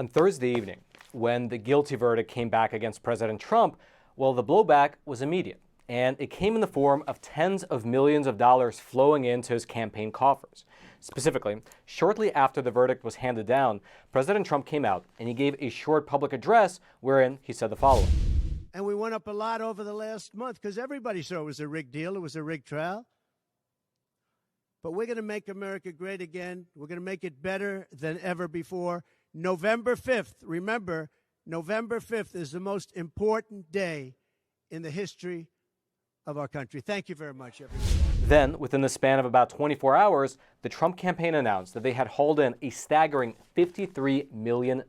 On Thursday evening, when the guilty verdict came back against President Trump, well, the blowback was immediate, and it came in the form of tens of millions of dollars flowing into his campaign coffers. Specifically, shortly after the verdict was handed down, President Trump came out and he gave a short public address wherein he said the following. And we went up a lot over the last month because everybody saw it was a rigged deal. It was a rigged trial. But we're going to make America great again. We're going to make it better than ever before. November 5th, remember, November 5th is the most important day in the history of our country. Thank you very much, everyone. Then, within the span of about 24 hours, the Trump campaign announced that they had hauled in a staggering $53 million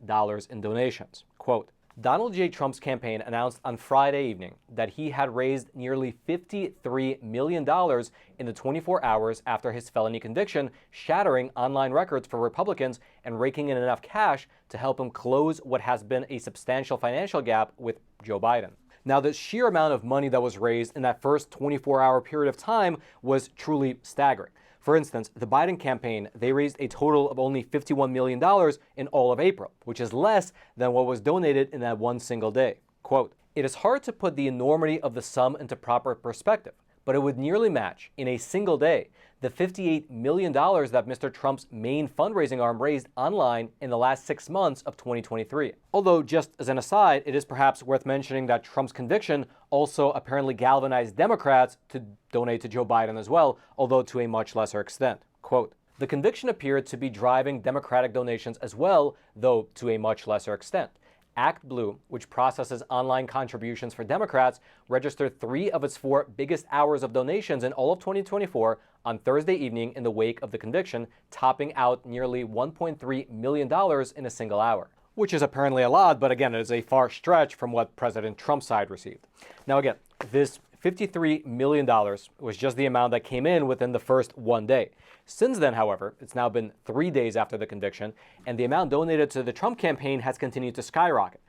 in donations. Quote, Donald J. Trump's campaign announced on Friday evening that he had raised nearly $53 million in the 24 hours after his felony conviction, shattering online records for Republicans and raking in enough cash to help him close what has been a substantial financial gap with Joe Biden. Now, the sheer amount of money that was raised in that first 24-hour period of time was truly staggering. For instance, the Biden campaign, they raised a total of only $51 million in all of April, which is less than what was donated in that one single day. Quote, it is hard to put the enormity of the sum into proper perspective, but it would nearly match, in a single day, the $58 million that Mr. Trump's main fundraising arm raised online in the last 6 months of 2023. Although, just as an aside, it is perhaps worth mentioning that Trump's conviction also apparently galvanized Democrats to donate to Joe Biden as well, although to a much lesser extent. Quote, the conviction appeared to be driving Democratic donations as well, though to a much lesser extent. ActBlue, which processes online contributions for Democrats, registered 3 of its 4 biggest hours of donations in all of 2024 on Thursday evening in the wake of the conviction, topping out nearly $1.3 million in a single hour. Which is apparently a lot, but again, it is a far stretch from what President Trump's side received. Now again, this $53 million was just the amount that came in within the first one day. Since then, however, it's now been 3 days after the conviction, and the amount donated to the Trump campaign has continued to skyrocket.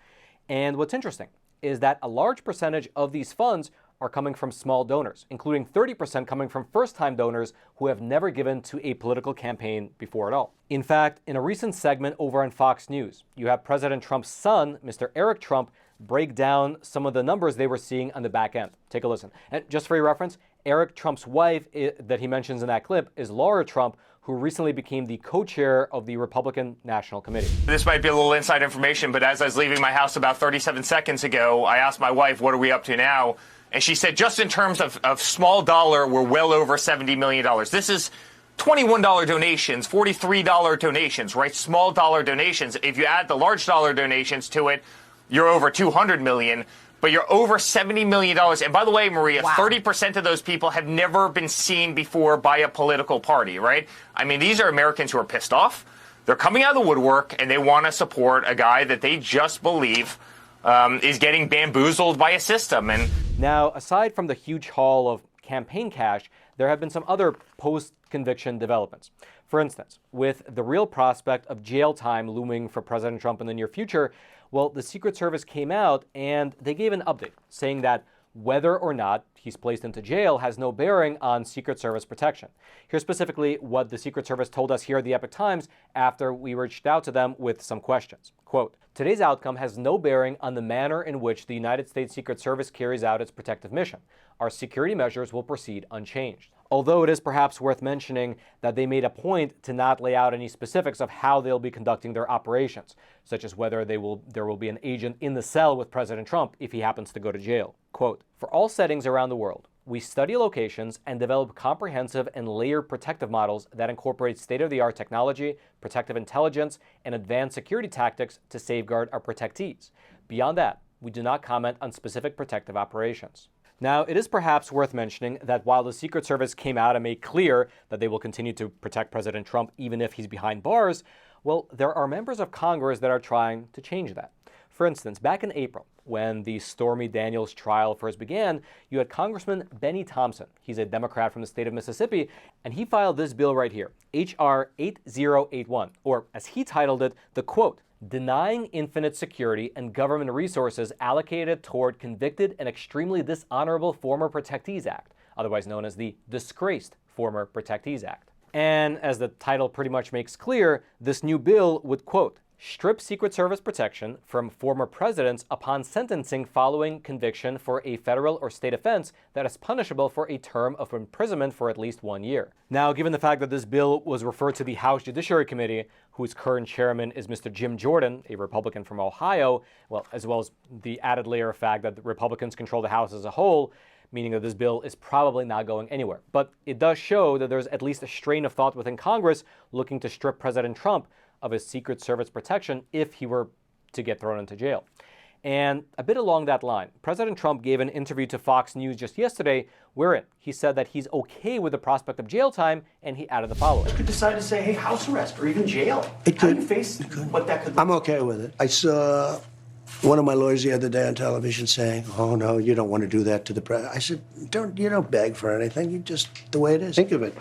And what's interesting is that a large percentage of these funds are coming from small donors, including 30% coming from first-time donors who have never given to a political campaign before at all. In fact, in a recent segment over on Fox News, you have President Trump's son, Mr. Eric Trump, break down some of the numbers they were seeing on the back end. Take a listen. And just for your reference, Eric Trump's wife that he mentions in that clip is Laura Trump, who recently became the co-chair of the Republican National Committee. This might be a little inside information, but as I was leaving my house about 37 seconds ago, I asked my wife, what are we up to now? And she said, just in terms of small dollar, we're well over $70 million. This is $21 donations, $43 donations, right? Small dollar donations. If you add the large dollar donations to it, you're over $200 million. But you're over $70 million. And by the way, Maria, wow. 30% of those people have never been seen before by a political party, right? I mean, these are Americans who are pissed off. They're coming out of the woodwork, and they want to support a guy that they just believe is getting bamboozled by a system. And now, aside from the huge haul of campaign cash, there have been some other post-conviction developments. For instance, with the real prospect of jail time looming for President Trump in the near future, well, the Secret Service came out and they gave an update saying that whether or not he's placed into jail has no bearing on Secret Service protection. Here's specifically what the Secret Service told us here at the Epoch Times after we reached out to them with some questions. Quote, today's outcome has no bearing on the manner in which the United States Secret Service carries out its protective mission. Our security measures will proceed unchanged. Although it is perhaps worth mentioning that they made a point to not lay out any specifics of how they'll be conducting their operations, such as whether there will be an agent in the cell with President Trump if he happens to go to jail. Quote, for all settings around the world, we study locations and develop comprehensive and layered protective models that incorporate state-of-the-art technology, protective intelligence, and advanced security tactics to safeguard our protectees. Beyond that, we do not comment on specific protective operations. Now, it is perhaps worth mentioning that while the Secret Service came out and made clear that they will continue to protect President Trump even if he's behind bars, well, there are members of Congress that are trying to change that. For instance, back in April, when the Stormy Daniels trial first began, you had Congressman Benny Thompson. He's a Democrat from the state of Mississippi, and he filed this bill right here, H.R. 8081, or as he titled it, the quote, denying infinite security and government resources allocated toward convicted and extremely dishonorable former protectees act, otherwise known as the disgraced former protectees act. And as the title pretty much makes clear, this new bill would, quote, strip Secret Service protection from former presidents upon sentencing following conviction for a federal or state offense that is punishable for a term of imprisonment for at least 1 year. Now, given the fact that this bill was referred to the House Judiciary Committee, whose current chairman is Mr. Jim Jordan, a Republican from Ohio, well, as well as the added layer of fact that the Republicans control the House as a whole, meaning that this bill is probably not going anywhere. But it does show that there's at least a strain of thought within Congress looking to strip President Trump of his Secret Service protection if he were to get thrown into jail. And a bit along that line, President Trump gave an interview to Fox News just yesterday wherein he said that he's okay with the prospect of jail time, and he added the following. You could decide to say, hey, house arrest or even jail. It How could. do you face what that could look I'm okay with it. I saw one of my lawyers the other day on television saying, oh, no, you don't want to do that to the president. I said, you don't beg for anything. You just, the way it is. Think of it.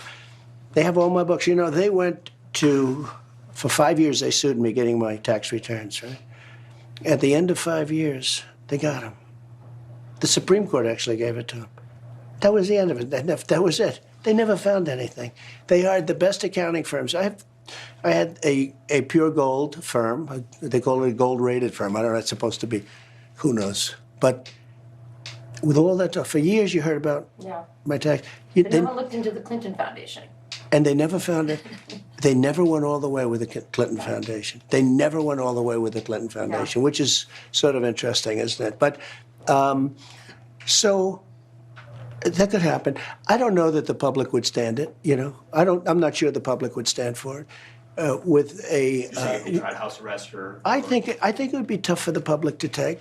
They have all my books. You know, they went to, for 5 years, they sued me getting my tax returns, right? At the end of 5 years, they got them. The Supreme Court actually gave it to them. That was the end of it. That was it. They never found anything. They hired the best accounting firms. I had a pure gold firm. They call it a gold-rated firm. I don't know. It's supposed to be. Who knows? But with all that stuff, for years you heard about my tax. They never looked into the Clinton Foundation. And they never found it. They never went all the way with the Clinton Foundation. They never went all the way with the Clinton Foundation, which is sort of interesting, isn't it? But so that could happen. I don't know that the public would stand it. You know, I'm not sure the public would stand for it. With a, if they tried house arrest I think it would be tough for the public to take.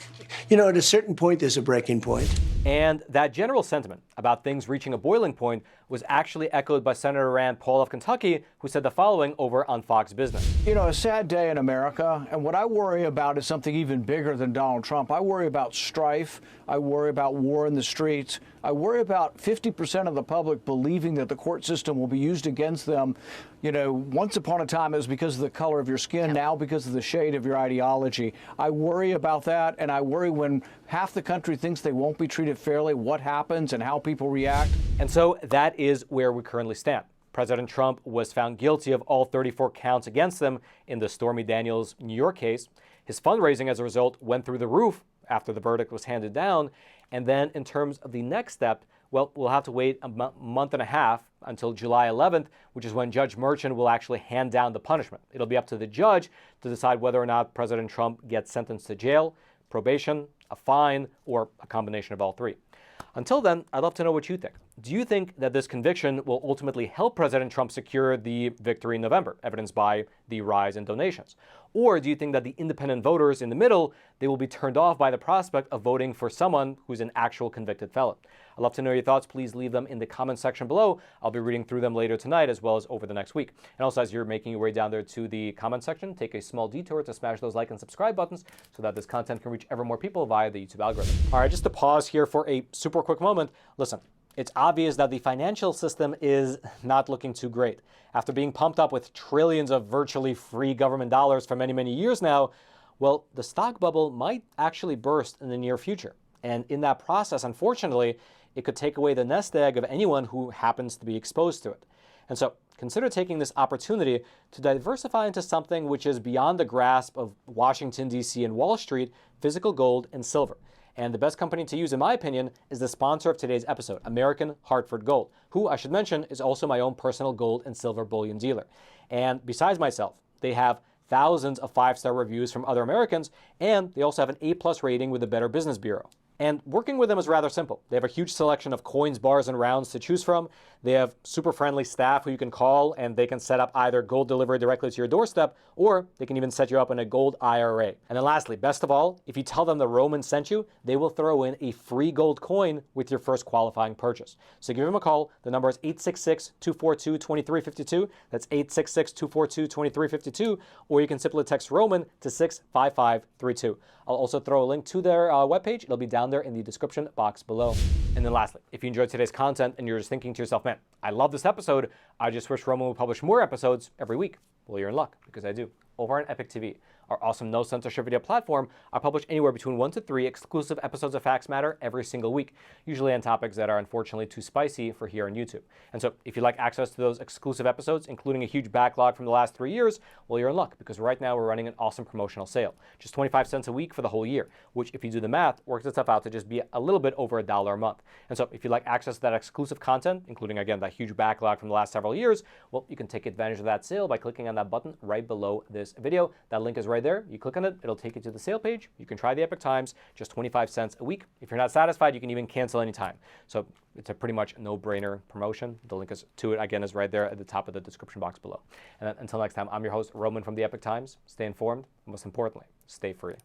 You know, at a certain point, there's a breaking point. And that general sentiment about things reaching a boiling point was actually echoed by Senator Rand Paul of Kentucky, who said the following over on Fox Business. You know, a sad day in America, and what I worry about is something even bigger than Donald Trump. I worry about strife. I worry about war in the streets. I worry about 50% of the public believing that the court system will be used against them. You know, once upon a time it was because of the color of your skin, now because of the shade of your ideology. I worry about that, and I worry when half the country thinks they won't be treated fairly, what happens and how people react. And so that is where we currently stand. President Trump was found guilty of all 34 counts against him in the Stormy Daniels New York case. His fundraising, as a result, went through the roof after the verdict was handed down. And then in terms of the next step, well, we'll have to wait a month and a half until July 11th, which is when Judge Merchan will actually hand down the punishment. It'll be up to the judge to decide whether or not President Trump gets sentenced to jail, probation, a fine, or a combination of all three. Until then, I'd love to know what you think. Do you think that this conviction will ultimately help President Trump secure the victory in November, evidenced by the rise in donations? Or do you think that the independent voters in the middle, they will be turned off by the prospect of voting for someone who's an actual convicted felon? I'd love to know your thoughts. Please leave them in the comment section below. I'll be reading through them later tonight as well as over the next week. And also, as you're making your way down there to the comment section, take a small detour to smash those like and subscribe buttons so that this content can reach ever more people via the YouTube algorithm. All right, just to pause here for a super quick moment. Listen, it's obvious that the financial system is not looking too great. After being pumped up with trillions of virtually free government dollars for many, many years now, well, the stock bubble might actually burst in the near future. And in that process, unfortunately, it could take away the nest egg of anyone who happens to be exposed to it. And so consider taking this opportunity to diversify into something which is beyond the grasp of Washington, D.C. and Wall Street, physical gold and silver. And the best company to use, in my opinion, is the sponsor of today's episode, American Hartford Gold, who, I should mention, is also my own personal gold and silver bullion dealer. And besides myself, they have thousands of 5-star reviews from other Americans, and they also have an A+ rating with the Better Business Bureau. And working with them is rather simple. They have a huge selection of coins, bars, and rounds to choose from. They have super friendly staff who you can call, and they can set up either gold delivery directly to your doorstep, or they can even set you up in a gold IRA. And then lastly, best of all, if you tell them the Roman sent you, they will throw in a free gold coin with your first qualifying purchase. So give them a call. The number is 866-242-2352. That's 866-242-2352. Or you can simply text Roman to 65532. I'll also throw a link to their webpage. It'll be down there in the description box below. And then lastly, if you enjoyed today's content and you're just thinking to yourself, man, I love this episode, I just wish Roman would publish more episodes every week. Well, you're in luck, because I do. Over on Epoch TV, our awesome no censorship video platform, I publish anywhere between 1 to 3 exclusive episodes of Facts Matter every single week, usually on topics that are unfortunately too spicy for here on YouTube. And so if you'd like access to those exclusive episodes, including a huge backlog from the last 3 years, well, you're in luck, because right now we're running an awesome promotional sale. Just 25 cents a week for the whole year, which, if you do the math, works itself out to just be a little bit over $1 a month. And so if you'd like access to that exclusive content, including, again, that huge backlog from the last several years, well, you can take advantage of that sale by clicking on that button right below this video. That link is right there. You click on it, it'll take you to the sale page. You can try the Epoch Times, just 25 cents a week. If you're not satisfied, you can even cancel anytime. So it's a pretty much no-brainer promotion. The link to it, again, is right there at the top of the description box below. And then, until next time, I'm your host, Roman from the Epoch Times. Stay informed, and most importantly, stay free.